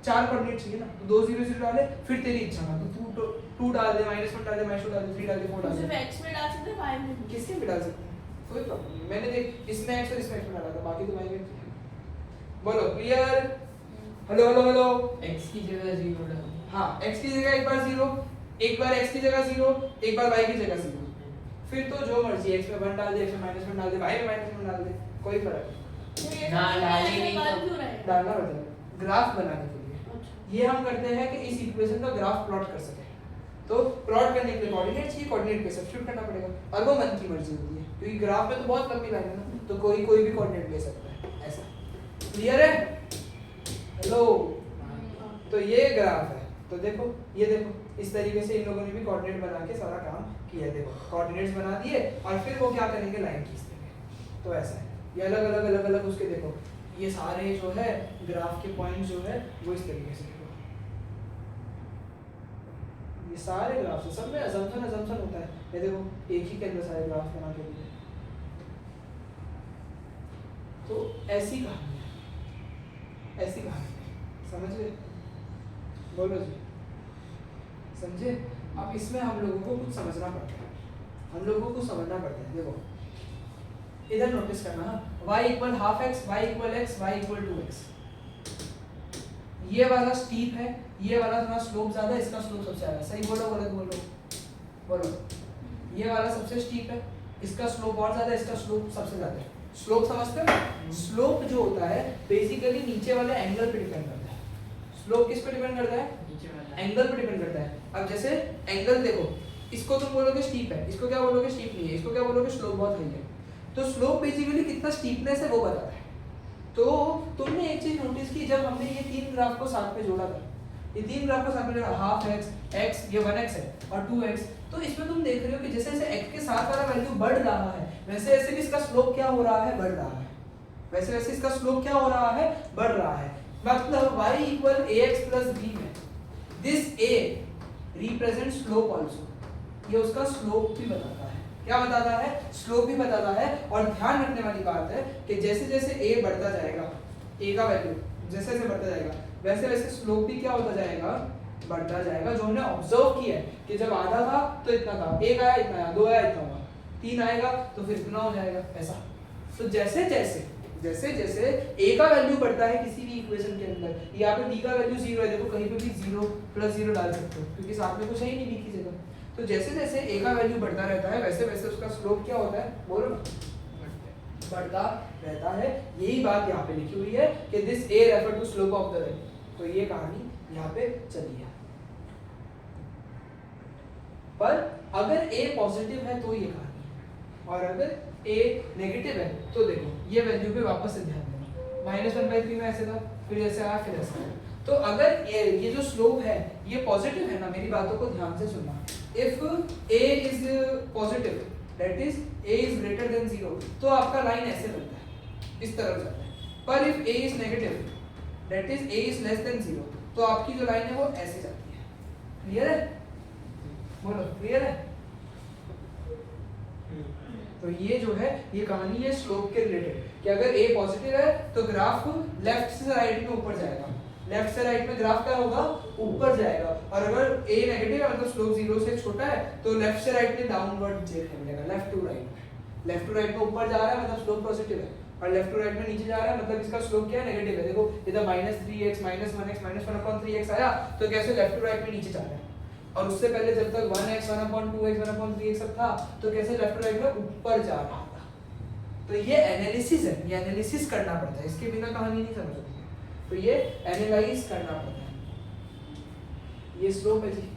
A: 4 कोऑर्डिनेट चाहिए ना, तो 2 0 0 डाले, फिर तेरी इच्छा ना तो 2 डाल दे, -1 डाल दे, -2 डाल दे, 3 डाल दे, 4 डाल दे।
B: सिर्फ x में डाल सकते हैं, y में भी।
A: किसके में डाल सकते हैं, कोई प्रॉब्लम नहीं। मैंने देख इसमें x और इसमें x में डाला था, बाकी तो y में। बोलो clear? Hello hello hello,
C: x की जगह 0 डालो।
A: हाँ, x की जगह एक बार 0, एक बार x की जगह 0, एक बार y की जगह 0, फिर तो जो मर्जी x में 1 डाल दे, x में -1 डाल दे, y में -1 डाल दे, कोई फर्क नहीं।
B: तो ये
C: ना,
B: सब
C: डालने
B: ऐसे
C: नहीं
B: कर
C: तो-
B: क्यों रहे हैं?
A: डालना पड़ता है ग्राफ बनाने के लिए।
B: अच्छा।
A: ये हम करते हैं कि इस इक्वेशन का ग्राफ प्लॉट कर सकें। तो प्लॉट करने के लिए कोऑर्डिनेट चाहिए, कोऑर्डिनेट पे सब्स्टिट्यूट करना पड़ेगा, और वो मन की मर्जी होती है, क्योंकि ग्राफ में तो बहुत लंबी लाइन है ना, तो कोई कोई भी कोऑर्डिनेट ले सकता है ऐसा। क्लियर है? हेलो, तो ये ग्राफ है। तो देखो, ये देखो इस तरीके से इन लोगों ने भी कोऑर्डिनेट बना के सारा काम किया। देखो कोऑर्डिनेट्स बना दिए और फिर वो क्या करेंगे, लाइन खींच देंगे। तो ऐसा है, ये अलग अलग अलग अलग उसके देखो, ये सारे जो है ग्राफ के पॉइंट जो है वो इस तरीके से देखो, ये सारे ग्राफ सब में अजम्पशन होता है। ये देखो एक ही के अंदर सारे ग्राफ बना के दिए। तो ऐसी कहानी है, ऐसी कहानी है, समझ गए? बोलो जी, समझे? अब इसमें हम लोगों को कुछ समझना पड़ता है, हम लोगों को समझना पड़ता है। देखो इधर नोटिस करना, y equal half x, y equal x, y equal 2x। ये वाला स्टीप है, ये वाला थोड़ा स्लोप ज्यादा है, इसका स्लोप सबसे ज्यादा। सही बोलो गलत बोलो? बोलो। ये वाला सबसे स्टीप है, इसका स्लोप और ज्यादा है, इसका स्लोप सबसे ज्यादा है। स्लोप समझते हो? स्लोप जो होता है बेसिकली नीचे वाले एंगल पे डिपेंड करता है। स्लोप किस पे डिपेंड करता है?
C: नीचे वाला
A: एंगल पे डिपेंड करता है। अब जैसे एंगल देखो, इसको तुम बोलोगे स्टीप है, इसको क्या बोलोगे? स्टीप नहीं है। इसको क्या बोलोगे? स्लोप बहुत हाई है। तो स्लोप बेसिकली कितना स्टीपनेस है वो बताता है। तो तुमने एक चीज नोटिस की, जब हमने ये तीन ग्राफ को साथ में जोड़ा था, ये तीन ग्राफ को साथ में जोड़ा, हाफ एक्स, एक्स ये 1x है और 2x, तो इसमें तुम देख रहे हो कि जैसे जैसे x के साथ वाला वैल्यू बढ़ रहा है वैसे वैसे भी इसका स्लोप क्या हो रहा है? बढ़ रहा है। वैसे वैसे इसका स्लोप क्या हो रहा है? बढ़ रहा है। मतलब y equal ax plus b में this a represent slope also. ये उसका स्लोप भी बताता है। क्या बताता है? स्लोप भी बताता है। और ध्यान रखने वाली बात है कि जैसे जैसे a बढ़ता जाएगा, a का वैल्यू जैसे जैसे बढ़ता जाएगा वैसे वैसे स्लोप भी क्या होता जाएगा? बढ़ता जाएगा। जो हमने ऑब्जर्व किया है कि जब आधा था तो इतना था, एक आया इतना आया, दो आया इतना हुआ, तीन आएगा तो फिर इतना हो जाएगा, ऐसा। तो जैसे जैसे जैसे जैसे a का वैल्यू बढ़ता है किसी भी इक्वेशन के अंदर, यहाँ पे b का वैल्यू 0 है, देखो कहीं पे भी 0 प्लस 0 डाल सकते हो क्योंकि साथ में कुछ है ही नहीं b की जगह। तो जैसे जैसे a का वैल्यू बढ़ता रहता है वैसे वैसे उसका स्लोप क्या होता है? बोलो ना, बढ़ता रहता है। यही बात यहाँ पे लिखी हुई है कि this a refer to slope of the line. तो ये कहानी यहाँ पे चली है। पर अगर a पॉजिटिव है तो ये कहानी है, और अगर a नेगेटिव है तो देखो ये वैल्यू पे वापस से ध्यान देना। -1/3 में ऐसे था, फिर ऐसे आया, फिर ऐसे आया। तो अगर ये जो स्लोप है ये पॉजिटिव है ना, मेरी बातों को ध्यान से सुनना, if a is positive that is a is greater than 0, तो आपका लाइन ऐसे बनता है, इस तरफ जाता है। पर if a is negative that is a is less than 0, तो आपकी जो लाइन है वो ऐसे जाती है। क्लियर है? बोलो क्लियर है? तो ये जो है ये कहानी है स्लोप के रिलेटेड कि अगर a पॉजिटिव है तो ग्राफ लेफ्ट से राइट में ऊपर जाएगा, लेफ्ट से राइट में ग्राफ क्या होगा, ऊपर जाएगा। और अगर a नेगेटिव है मतलब स्लोप 0 से छोटा है तो लेफ्ट से राइट में डाउनवर्ड देखने मिलेगा, left to right. Left to right में ऊपर जा रहा है मतलब स्लोप पॉजिटिव है, और लेफ्ट टू राइट में नीचे जा रहा है मतलब इसका स्लोप क्या है, नेगेटिव है। देखो इधर -3x -1x -1/3x आया तो कैसे लेफ्ट टू राइट में नीचे जा रहा है, और उससे पहले जब तक 1x 1/2x 1/3x सब था तो कैसे लेफ्ट टू राइट में ऊपर जा रहा था। तो ये एनालिसिस है, ये एनालिसिस करना पड़ता है, इसके बिना कहानी नहीं समझ सकते। तो ये एनालाइज करना पड़ता है। ये स्लोप है जी,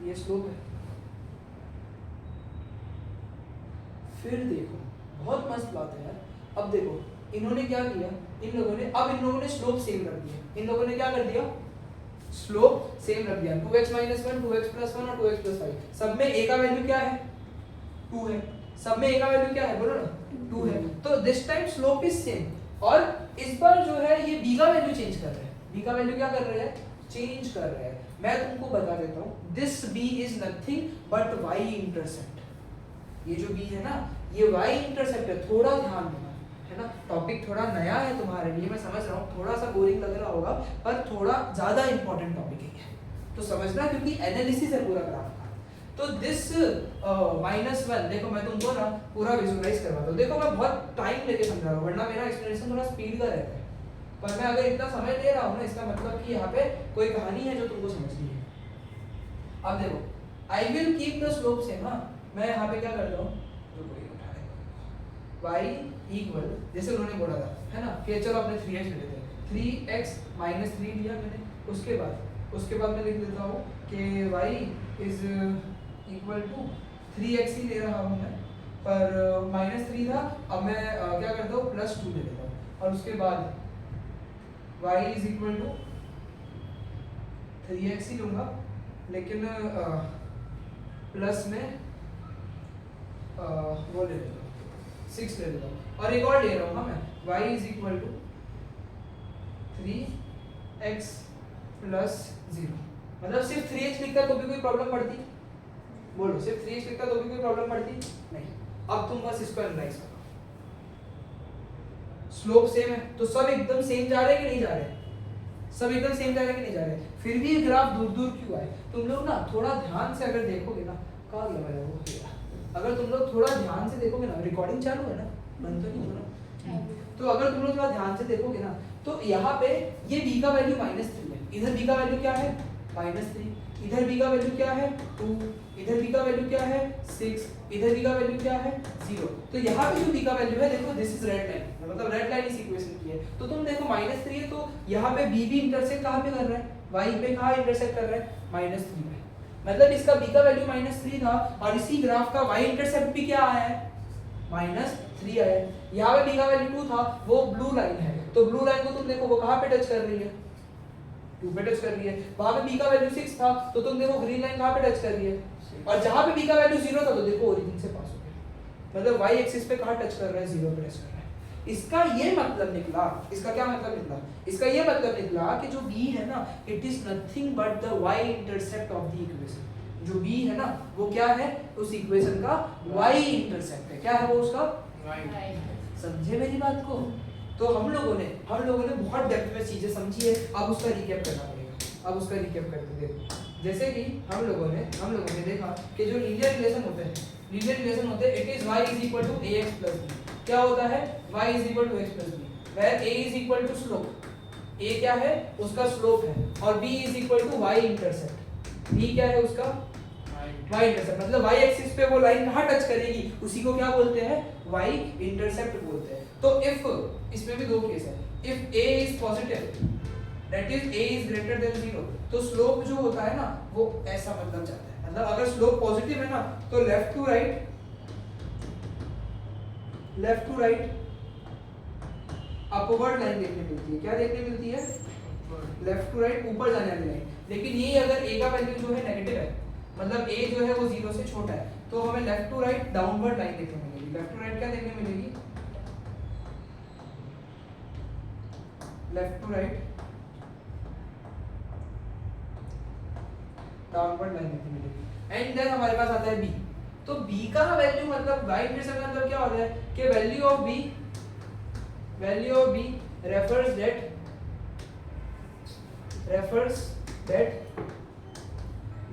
A: ये स्लोप है। फिर देखो बहुत मस्त बात है यार। अब देखो इन्होंने क्या किया, इन लोगों ने स्लोप सेम रख दिया। इन लोगों ने क्या कर दिया, स्लोप सेम रख दिया। 2x - 1 2x + 1 और 2x + 5, सब में a का वैल्यू क्या है, 2 है। सब में a का वैल्यू क्या है, बोलो ना, 2 है। तो this time slope is same, और इस बार जो है ये b का वैल्यू चेंज कर रहे हैं। b का वैल्यू क्या कर रहे हैं, चेंज कर रहे हैं। मैं तुमको बता देता हूँ, this b is nothing but y intercept. ये जो b है ना ये y इंटरसेप्ट है। थोड़ा ध्यान देना है ना, टॉपिक थोड़ा नया है तुम्हारे लिए, मैं समझ रहा हूँ थोड़ा सा बोरिंग लग रहा होगा, पर थोड़ा ज्यादा इंपॉर्टेंट टॉपिक है तो समझना, क्योंकि एनालिसिस है पूरा ग्राफ का। तो दिस -1 देखो मैं तुमको ना पूरा विजुअलाइज करवाता हूँ। देखो मैं बहुत टाइम लेके समझा रहा हूँ, वरना मेरा एक्सप्लेनेशन थोड़ा स्पीड का रहता है, पर मैं अगर इतना समय ले रहा हूँ ना इसका मतलब कि यहाँ पे कोई कहानी है जो तुमको समझनी है। अब देखो I will keep the slope same. हाँ मैं यहाँ पे क्या करता हूँ, y इक्वल जैसे उन्होंने बोला था है ना, कि चलो अपने 3x ले लेते हैं, 3x - 3 लिया मैंने। उसके बाद मैं लिख देता हूँ कि y is equal to 3x ही ले रहा हूँ मैं, पर -3 था। अब मैं क्या करता हूँ, +2 ले लेता हूँ, और उसके बाद y is equal to 3x ही लूँगा, लेकिन प्लस में वो ले लेता हूँ 6 ले लेता हूँ, और एक और ले रहा हूँ ना मैं, y is equal to 3x + 0। मतलब सिर्फ 3x लिखता तो भी कोई प्रॉब्लम पड़ती, बोलो सिर्फ 3x लिखता तो भी कोई प्रॉब्लम पड़ती नहीं। अब तुम बस इसको एनालाइज करो, स्लोप सेम है तो सब एकदम सेम जा रहे हैं कि नहीं जा रहे, सब एकदम सेम जा रहे हैं कि नहीं जा रहे, फिर भी ग्राफ दूर दूर क्यों आए। तुम लोग ना थोड़ा ध्यान से अगर देखोगे ना, कहाँ गया मेरा वो, अगर तुम लोग थोड़ा ध्यान से देखोगे ना, रिकॉर्डिंग चालू है ना, बंद तो नहीं हो रहा, तो अगर तुम लोग थोड़ा ध्यान से देखोगे ना तो यहाँ पे ये b का वैल्यू -3 है, इधर b का वैल्यू क्या है -3, इधर b का वैल्यू क्या है 2, इधर b का वैल्यू क्या है 6, इधर b का वैल्यू क्या है 0। तो यहाँ पे जो b का वैल्यू है देखो, दिस इज रेड लाइन, मतलब रेड लाइन इस इक्वेशन की है। तो तुम देखो -3 है तो यहाँ पे b भी इंटरसेक्ट कहाँ पे कर रहा है, y पे कहाँ इंटरसेक्ट कर रहा है, -3 पे। मतलब इसका b का वैल्यू -3 था, और इसी ग्राफ का y इंटरसेप्ट भी क्या आया है, -3 आया है। यहाँ पे b का वैल्यू 2 था, वो ब्लू लाइन है, तो ब्लू लाइन को तुम देखो वो कहाँ पे टच कर रही है, 2 पे टच कर रही है। वहाँ पे b का वैल्यू 6 था, तो तुम देखो ग्रीन लाइन कहाँ पे टच कर रही है, और जहाँ पे b का वैल्यू 0 था तो देखो ओरिजिन से पास हो गया, मतलब y एक्सिस पे कहाँ टच कर रहा है, 0 पे टच कर रहा है। इसका ये मतलब निकला, इसका क्या मतलब निकला, इसका ये मतलब निकला कि जो b है ना, it is nothing but the y intercept of the equation. जो b है ना वो क्या है, उस इक्वेशन का y इंटरसेप्ट है। क्या है वो उसका y। समझे मेरी बात को? तो हम लोगों ने बहुत डेप्थ में चीजें समझी है, अब उसका रिकैप करना पड़ेगा। अब उसका रिकैप करके देखो, जैसे कि हम लोगों ने देखा कि जो लीनियर रिलेशन होते हैं, it is y is equal to ax plus b। क्या होता है, y is equal to x plus b, where a is equal to slope, a क्या है उसका स्लोप है, और b is equal to y intercept, b क्या है उसका y इंटरसेप्ट। मतलब y एक्सिस पे वो लाइन कहाँ टच करेगी, उसी को क्या बोलते हैं, y इंटरसेप्ट बोलते हैं। तो इफ, इसमें भी दो केस है, if a is positive that is a is greater than 0, तो स्लोप जो होता है ना वो ऐसा मतलब जाता है। मतलब अगर स्लोप पॉजिटिव है ना तो left to right upward line देखने मिलती है। क्या देखने मिलती है, लेफ्ट टू राइट ऊपर जाने वाली लाइन। लेकिन ये अगर ए का वैल्यू जो है नेगेटिव है, मतलब ए जो है वो 0 से छोटा है, तो हमें left to right downward line देखने मिलेगी। लेफ्ट टू राइट क्या देखने मिलेगी? Left to right downward line देखने मिलेगी। एंड देन हमारे पास आता है बी। तो बी का वैल्यू मतलब y इंटरसेप्ट का मतलब क्या होता है कि value of B refers that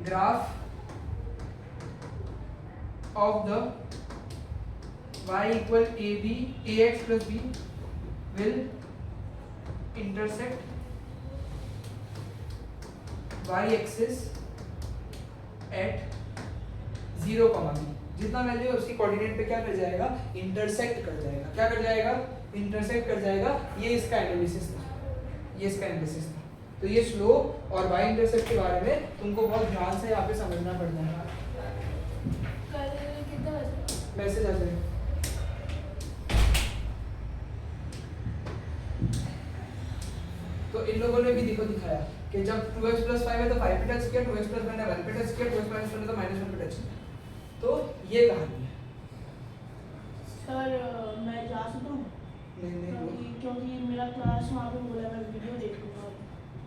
A: graph of the y equal ax plus b will intersect y axis at 0, b। जितना वैल्यू है उसकी कोऑर्डिनेट पे क्या कर जाएगा? इंटरसेक्ट कर जाएगा। क्या कर जाएगा? इंटरसेक्ट कर जाएगा। ये इसका एनालिसिस था। तो ये स्लोप और y इंटरसेप्ट के बारे में तुमको बहुत ध्यान से यहाँ पे समझना पड़ता है।
B: कल कितने बजे?
A: मैसेज आ जाए। तो इन लोगों ने भी दिखाया कि जब 2x + 5 है तो 5 पे टच किया, 2x + 1 है 1 पे टच किया, 2x - 1 है तो -1 पे टच किया। तो ये कहानी है।
B: सर मैं जा सकता हूँ?
A: नहीं
B: क्योंकि मेरा क्लास वहाँ पे बोला मैं वीडियो देखूंगा।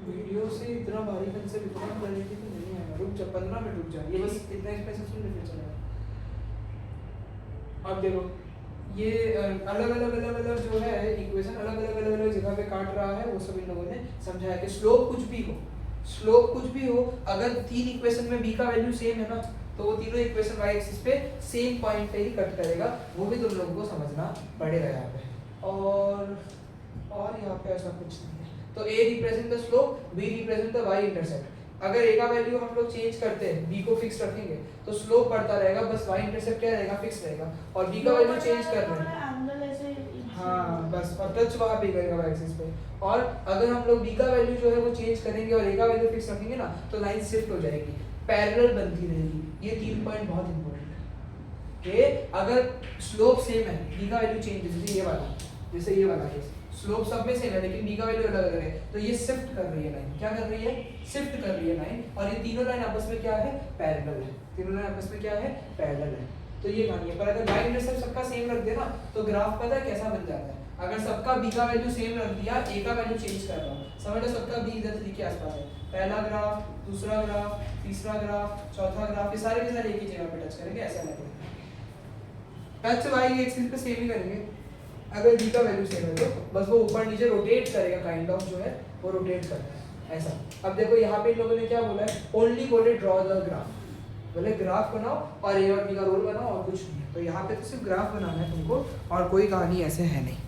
A: वीडियो से इतना भारी कंसेप्ट इतना क्लैरिटी तो नहीं आएगा। रुक जा 15 मिनट रुक जा। ये बस इतना एक्सप्रेशन सुन ले फिर चलेगा। अब देखो ये अलग-अलग जो है इक्वेशन अलग-अलग जगह पे काट रहा है। वो सब इन लोगों ने समझाया कि स्लोप कुछ भी हो अगर तीन इक्वेशन में b का वैल्यू सेम है ना, तो वो तीनों इक्वेशन y एक्सिस पे सेम पॉइंट पे ही कट करेगा। वो भी तुम लोगों को समझना पड़ेगा यहाँ पे। और यहाँ पे ऐसा कुछ नहीं है। तो a represent the slope, b represent the y intercept. अगर a का वैल्यू हम लोग चेंज करते हैं, b को फिक्स रखेंगे तो स्लोप बढ़ता रहेगा, बस y इंटरसेप्ट क्या रहेगा? फिक्स रहेगा। और b का वैल्यू चेंज कर रहे हैं,
B: एंगल ऐसे
A: हाँ बस, और टच वहाँ पे करेगा y एक्सिस पे। और अगर हम लोग b का वैल्यू जो है वो चेंज करेंगे और a का वैल्यू फिक्स रखेंगे ना, तो लाइन शिफ्ट हो जाएगी, पैरेलल बनती रहेगी। ये 3 पॉइंट बहुत इंपॉर्टेंट है कि अगर स्लोप सेम है, b का वैल्यू चेंज जैसे ये वाला केस, स्लोप सब में सेम है लेकिन b का वैल्यू अलग है, तो ये शिफ्ट कर रही है लाइन। क्या कर रही है? शिफ्ट कर रही है लाइन। और ये तीनों लाइन आपस में क्या है? पैरेलल है। तीनों लाइन आपस में क्या है? पैरेलल है। तो ये कहानी है। पर अगर y इंटरसेप्ट सबका सेम रख दे ना, तो ग्राफ पता है कैसा बन जाता है? अगर सबका b का वैल्यू सेम रख दिया, a का वैल्यू चेंज कर रहा हूं, समझ लो सबका b इधर 3 के आसपास है। पहला ग्राफ, दूसरा ग्राफ, तीसरा ग्राफ, चौथा ग्राफ, ये सारे के सारे एक ही जगह पे टच करेंगे, ऐसा लगेगा। टच y एक्सिस पे सेम ही करेंगे। अगर b का वैल्यू सेम है तो बस वो ऊपर नीचे रोटेट करेगा, काइंड ऑफ जो है वो रोटेट करता है ऐसा। अब देखो यहाँ पे इन लोगों ने क्या बोला है? ओनली बोले ड्रॉ द ग्राफ, बोले ग्राफ बनाओ और a और b का रोल बनाओ और कुछ नहीं है। तो यहाँ पे तो सिर्फ ग्राफ बनाना है तुमको और कोई कहानी ऐसे है नहीं।